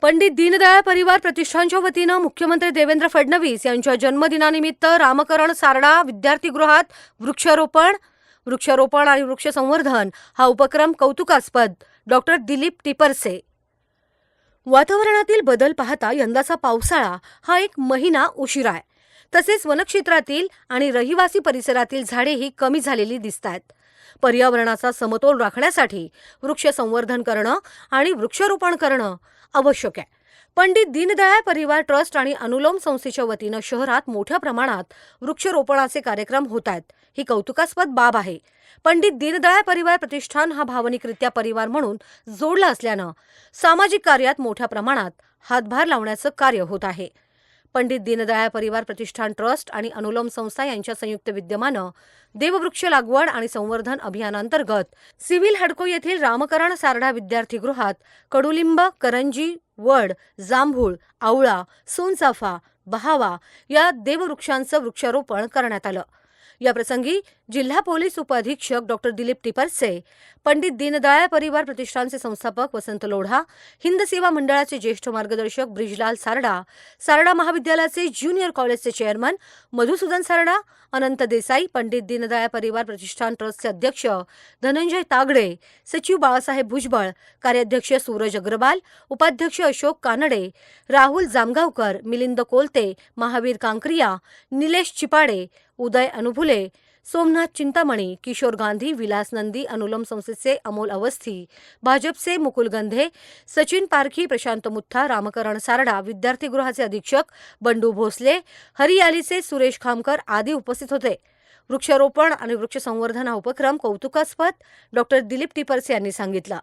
पंडित दीनदयाळ परिवार प्रतिष्ठानच्या वतीनं मुख्यमंत्री देवेंद्र फडणवीस यांच्या जन्मदिनानिमित्त रामकरण सारडा विद्यार्थीगृहात वृक्षारोपण आणि वृक्ष संवर्धन हा उपक्रम कौतुकास्पद. डॉक्टर दिलीप टिपरसे. वातावरणातील बदल पाहता यंदाचा पावसाळा हा 1 महिना उशिरा आहे. तसेच वनक्षेत्रातील आणि रहिवासी परिसरातील झाडेही कमी झालेली दिसतात. पर्यावरणाचा समतोल राखण्यासाठी वृक्ष संवर्धन करणं आणि वृक्षारोपण करणं आवश्यक आहे. पंडित दीनदयाळ परिवार ट्रस्ट आणि अनुलोम संस्थेच्या वतीनं शहरात मोठ्या प्रमाणात वृक्षारोपणाचे कार्यक्रम होत आहेत. ही कौतुकास्पद बाब आहे. पंडित दीनदयाळ परिवार प्रतिष्ठान हा भावनिकरित्या परिवार म्हणून जोडला असल्यानं सामाजिक कार्यात मोठ्या प्रमाणात हातभार लावण्याचं कार्य होत आहे. पंडित दीनदयाळ परिवार प्रतिष्ठान ट्रस्ट आणि अनुलोम संस्था यांच्या संयुक्त विद्यमानं देववृक्ष लागवड आणि संवर्धन अभियानांतर्गत सिव्हिल हडको येथील रामकरण सारडा विद्यार्थीगृहात कडुलिंब, करंजी, वड, जांभूळ, आवळा, सोनचाफा, बहावा या देववृक्षांचं वृक्षारोपण करण्यात आलं. याप्रसंगी जिल्हा पोलीस उपअधीक्षक डॉक्टर दिलीप टिपरसे, पंडित दीनदयाळ परिवार प्रतिष्ठानचे संस्थापक वसंत लोढा, हिंद सेवा मंडळाचे ज्येष्ठ मार्गदर्शक ब्रिजलाल सारडा, सारडा महाविद्यालयाचे ज्युनियर कॉलेजचे चेअरमन मधुसूदन सारडा, अनंत देसाई, पंडित दीनदयाळ परिवार प्रतिष्ठान ट्रस्टचे अध्यक्ष धनंजय तागडे, सचिव बाळासाहेब भुजबळ, कार्याध्यक्ष सूरज अग्रवाल, उपाध्यक्ष अशोक कानडे, राहुल जामगावकर, मिलिंद कोलते, महावीर कांक्रिया, निलेश चिपाडे, उदय अनुभुले, सोमनाथ चिंतामणी, किशोर गांधी, विलास नंदी, अनुलोम संस्थेचे अमोल अवस्थी, भाजपचे मुकुल गंधे, सचिन पारखी, प्रशांत मुथा, रामकरण सारडा विद्यार्थीगृहाचे अधीक्षक बंडू भोसले, हरियालीचे सुरेश खामकर आदी उपस्थित होते. वृक्षारोपण आणि वृक्ष संवर्धन हा उपक्रम कौतुकास्पद डॉक्टर दिलीप टिपरसे यांनी सांगितलं.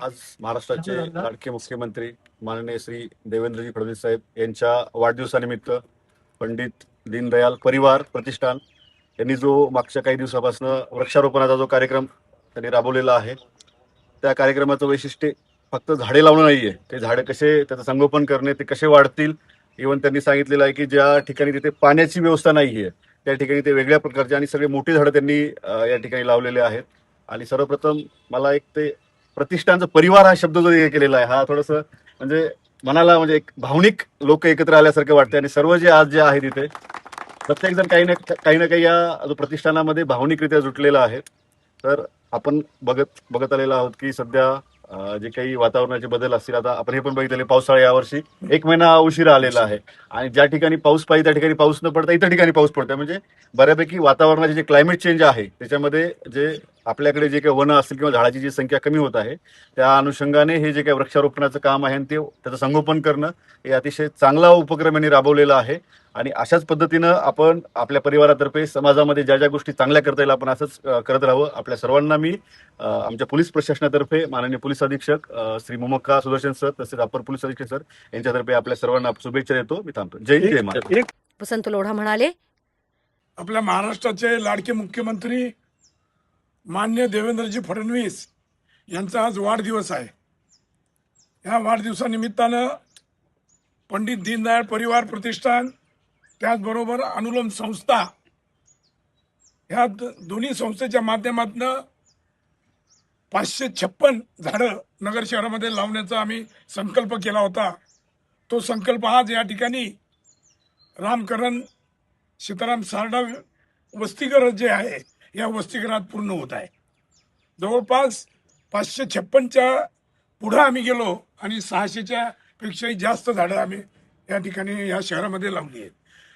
आज महाराष्ट्राचे लाडके मुख्यमंत्री माननीय श्री देवेंद्रजी फडणवीस साहेब यांच्या वाढदिवसानिमित्त पंडित दीनदयाल परिवार प्रतिष्ठान यांनी जो मागच्या काही दिवसापासून वृक्षारोपणाचा जो कार्यक्रम त्यांनी राबवलेला आहे, त्या कार्यक्रमाचं वैशिष्ट्य फक्त झाडे लावणं नाहीये, ते झाडे कसे त्याचं संगोपन करणे, ते कसे वाढतील. इव्हन त्यांनी सांगितलेलं आहे की ज्या ठिकाणी तिथे पाण्याची व्यवस्था नाहीये त्या ठिकाणी ते वेगळ्या प्रकारचे आणि सगळे मोठी झाडं त्यांनी या ठिकाणी लावलेले आहेत. आणि सर्वप्रथम मला एक ते प्रतिष्ठानचा परिवार हा शब्द जो केलेला आहे हा थोडंसं म्हणजे मनाला म्हणजे एक भावनिक लोक एकत्र आल्यासारखं वाटते. आणि सर्व जे आज जे आहे तिथे प्रत्येक जण काही ना काही या प्रतिष्ठानामध्ये भावनिकरित्या जुटलेला आहे. तर आपण बघत आलेलो आहोत की सध्या जे काही वातावरणाचे बदल असतील, आता आपण हे पण बघितले पावसाळा यावर्षी 1 महिना उशिरा आलेला आहे आणि ज्या ठिकाणी पाऊस पाहिजे त्या ठिकाणी पाऊस न पडता इतर ठिकाणी पाऊस पडतोय. म्हणजे बऱ्यापैकी वातावरणाचे जे क्लायमेट चेंज आहे त्याच्यामध्ये जे आपल्याकडे जे काही वनं असतील किंवा झाडाची जी संख्या कमी होत आहे त्या अनुषंगाने हे जे काही वृक्षारोपणाचं काम आहे ते त्याचं संगोपन करणं हे अतिशय चांगला उपक्रम यांनी राबवलेला आहे. आणि अशाच पद्धतीनं आपण आपल्या परिवारातर्फे समाजामध्ये ज्या ज्या गोष्टी चांगल्या करता येईल आपण असंच करत राहावं. आपल्या सर्वांना मी आमच्या पोलीस प्रशासनातर्फे माननीय पोलीस अधीक्षक श्री मोमक्का सुदर्शन सर तसेच अपर पोलीस अधीक्षक सर यांच्यातर्फे आपल्या सर्वांना शुभेच्छा देतो. मी थांबतो. जय हिंद, जय महाराष्ट्र. वसंत लोढा म्हणाले, आपल्या महाराष्ट्राचे लाडके मुख्यमंत्री मान्य देवेंद्रजी फडणवीस यांचा आज वाढदिवस आहे. या वाढदिवसानिमित्तानं पंडित दीनदयाळ परिवार प्रतिष्ठान त्याचबरोबर अनुलोम संस्था ह्या दोन्ही संस्थेच्या माध्यमातून 556 झाडं नगर शहरामध्ये लावण्याचा आम्ही संकल्प केला होता. तो संकल्प आज या ठिकाणी रामकरण सीताराम सारडा वसतिगृह जे आहे या वसतिगृहात पूर्ण होत आहे. जवळपास 556च्या पुढे आम्ही गेलो आणि 600च्या पेक्षाही जास्त झाडं आम्ही या ठिकाणी या शहरामध्ये लावली आहेत.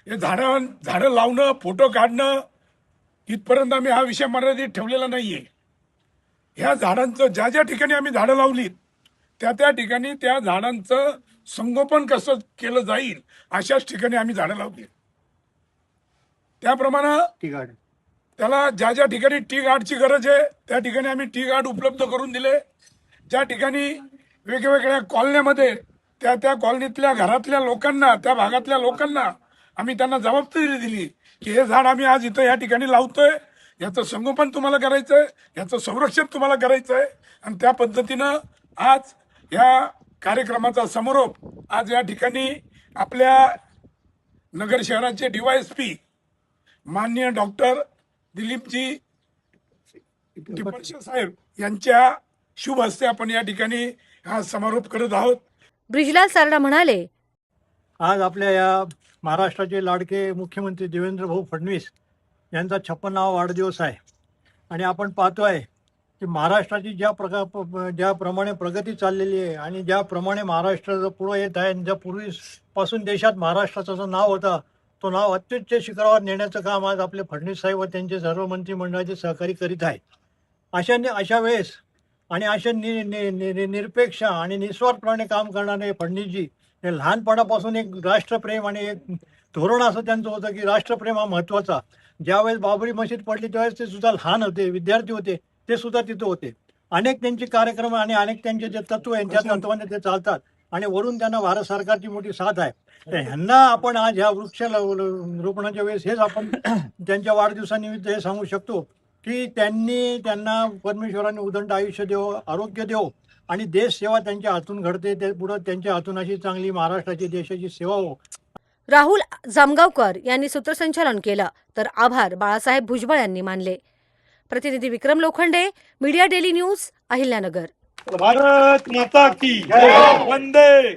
हे झाडं लावणं, फोटो काढणं इथपर्यंत आम्ही हा विषय मर्यादित ठेवलेला नाहीये. ह्या झाडांचं ज्या ठिकाणी आम्ही झाडं लावलीत त्या ठिकाणी त्या झाडांचं संगोपन कसं केलं जाईल अशाच ठिकाणी आम्ही झाडं लावली. त्याप्रमाणे त्याला ज्या ठिकाणी टी गार्डची गरज आहे त्या ठिकाणी आम्ही टी गार्ड उपलब्ध करून दिले. ज्या ठिकाणी वेगवेगळ्या कॉलनीमध्ये त्या कॉलनीतल्या घरातल्या लोकांना, त्या भागातल्या लोकांना आम्ही त्यांना जबाबदारी दिली की हे झाड आम्ही आज इथं या ठिकाणी लावतोय, याचं संगोपन तुम्हाला करायचंय, याचं संरक्षण तुम्हाला करायचंय. आणि त्या पद्धतीनं आज या कार्यक्रमाचा समारोप आज या ठिकाणी आपल्या नगर शहराचे DYSP माननीय डॉक्टर दिलीपजी टिपरसे साहेब यांच्या शुभ हस्ते आपण या ठिकाणी हा समारोप करत आहोत. ब्रिजलाल सारडा म्हणाले, आज आपल्या या महाराष्ट्राचे लाडके मुख्यमंत्री देवेंद्र भाऊ फडणवीस यांचा 56वा वाढदिवस आहे आणि आपण पाहतोय की महाराष्ट्राची ज्याप्रमाणे प्रगती चाललेली आहे आणि ज्याप्रमाणे महाराष्ट्र जो पुढे येत आहे आणि ज्या पूर्वीपासून देशात महाराष्ट्राचं जो नाव होता तो नाव अत्युच्च शिखरावर नेण्याचं काम आज आपले फडणवीस साहेब व त्यांचे सर्व मंत्रिमंडळाचे सहकारी करीत आहेत. अशा वेळेस आणि अशा निरपेक्ष आणि निस्वार्थपणे काम करणारे फडणवीसजी हे लहानपणापासून एक राष्ट्रप्रेम आणि एक धोरण असं त्यांचं होतं की राष्ट्रप्रेम हा महत्त्वाचा. ज्यावेळेस बाबरी मशीद पडली त्यावेळेस ते सुद्धा लहान होते, विद्यार्थी होते, ते सुद्धा तिथं होते. अनेक त्यांचे कार्यक्रम आणि अनेक त्यांचे जे तत्व आहे त्या तत्वाने ते चालतात आणि वरून त्यांना भारत सरकारची मोठी साथ आहे. तर ह्यांना आपण आज ह्या वृक्ष रोपणाच्या वेळेस हेच आपण त्यांच्या वाढदिवसानिमित्त हे सांगू शकतो की त्यांना परमेश्वराने उदंड आयुष्य देव, आरोग्य देव आणि देश सेवा त्यांच्या हातून घडते. ते पुढं त्यांच्या हातून अशी चांगली महाराष्ट्राची देशाची सेवा हो. राहुल जामगावकर यांनी सूत्रसंचालन केलं तर आभार बाळासाहेब भुजबळ यांनी मानले. प्रतिनिधी Vikram Lokhande, media daily news, Ahilyanagar. Bharat माता की वंदे.